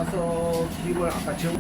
나서 김을 아까 정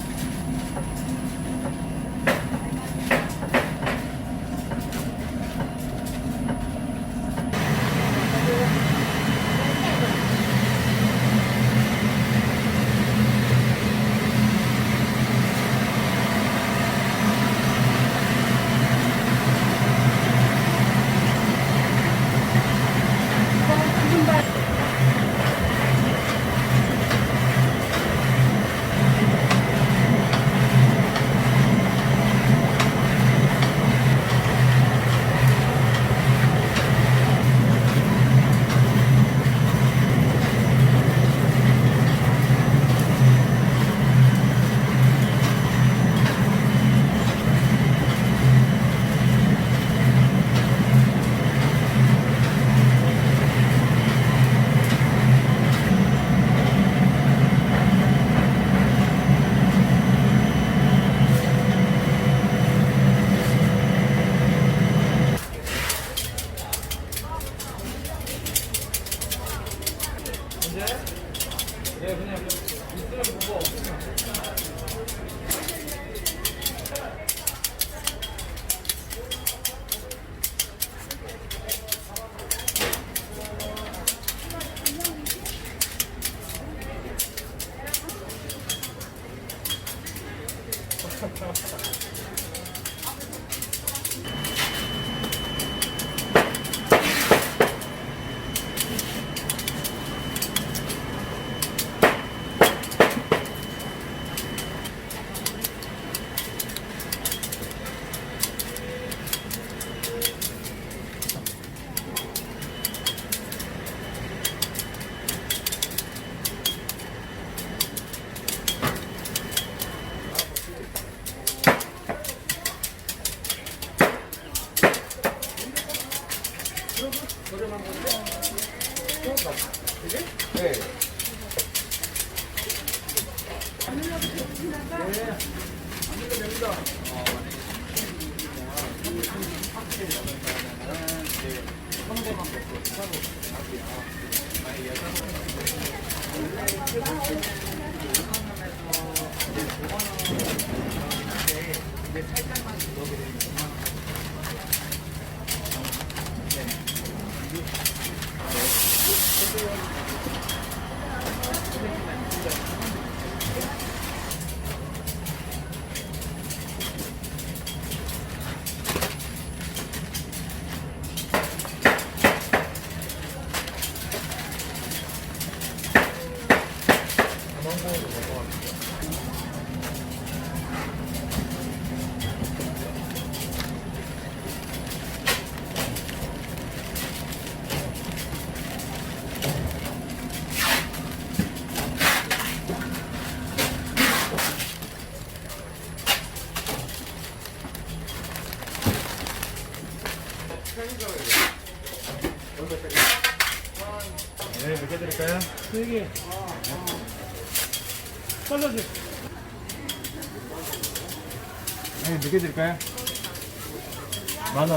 예, 그냥 있으면 뭐가 없으면. 저렴한 건데? 그게? 네. 안 눌러도 됩니다. 네. 안 눌러도 됩니다. 선대만 먹고 추가로 하고요. 만약 이제 살짝만 넣어드리면 네, 몇 개 드릴까요? 3개. 잘라줘. 네, 몇 개 드릴까요? 10,000원.